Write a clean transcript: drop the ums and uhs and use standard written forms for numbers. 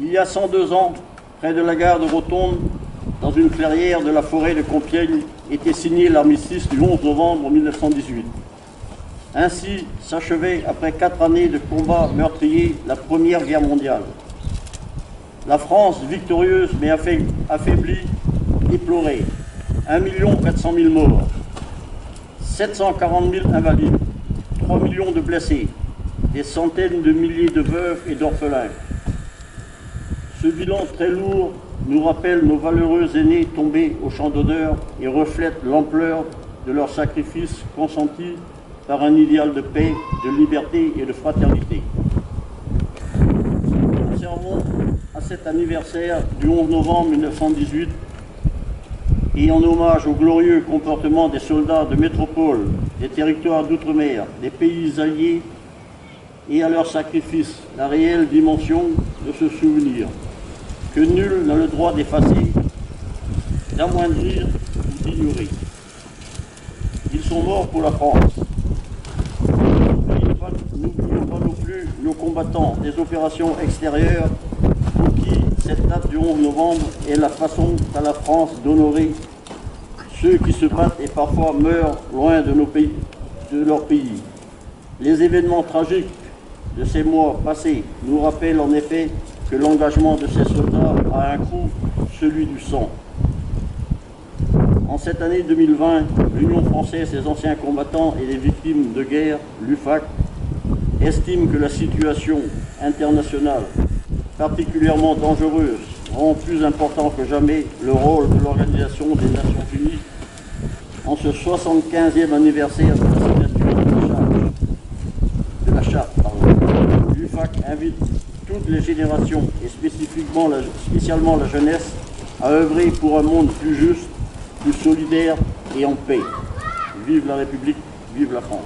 Il y a 102 ans, près de la gare de Rotonde, dans une clairière de la forêt de Compiègne, était signé l'armistice du 11 novembre 1918. Ainsi s'achevait, après 4 années de combats meurtriers, la Première Guerre mondiale. La France, victorieuse mais affaiblie, déplorée. 1 400 000 morts, 740 000 invalides, 3 millions de blessés, des centaines de milliers de veuves et d'orphelins. Ce bilan très lourd nous rappelle nos valeureux aînés tombés au champ d'honneur et reflète l'ampleur de leur sacrifice consenti par un idéal de paix, de liberté et de fraternité. Observons à cet anniversaire du 11 novembre 1918 et en hommage au glorieux comportement des soldats de métropole, des territoires d'outre-mer, des pays alliés et à leur sacrifice, la réelle dimension de ce souvenir que nul n'a le droit d'effacer, d'amoindrir ou d'ignorer. Ils sont morts pour la France. N'oublions pas non plus nos combattants des opérations extérieures pour qui cette date du 11 novembre est la façon qu'a la France d'honorer ceux qui se battent et parfois meurent loin de leur pays. Les événements tragiques de ces mois passés nous rappellent en effet que l'engagement de ces soldats a un coût, celui du sang. En cette année 2020, l'Union française, ses anciens combattants et les victimes de guerre, l'UFAC, estime que la situation internationale, particulièrement dangereuse, rend plus important que jamais le rôle de l'Organisation des Nations Unies en ce 75e anniversaire de la signature de la charte. L'UFAC invite toutes les générations, et spécialement la jeunesse, à œuvrer pour un monde plus juste, plus solidaire et en paix. Vive la République, vive la France.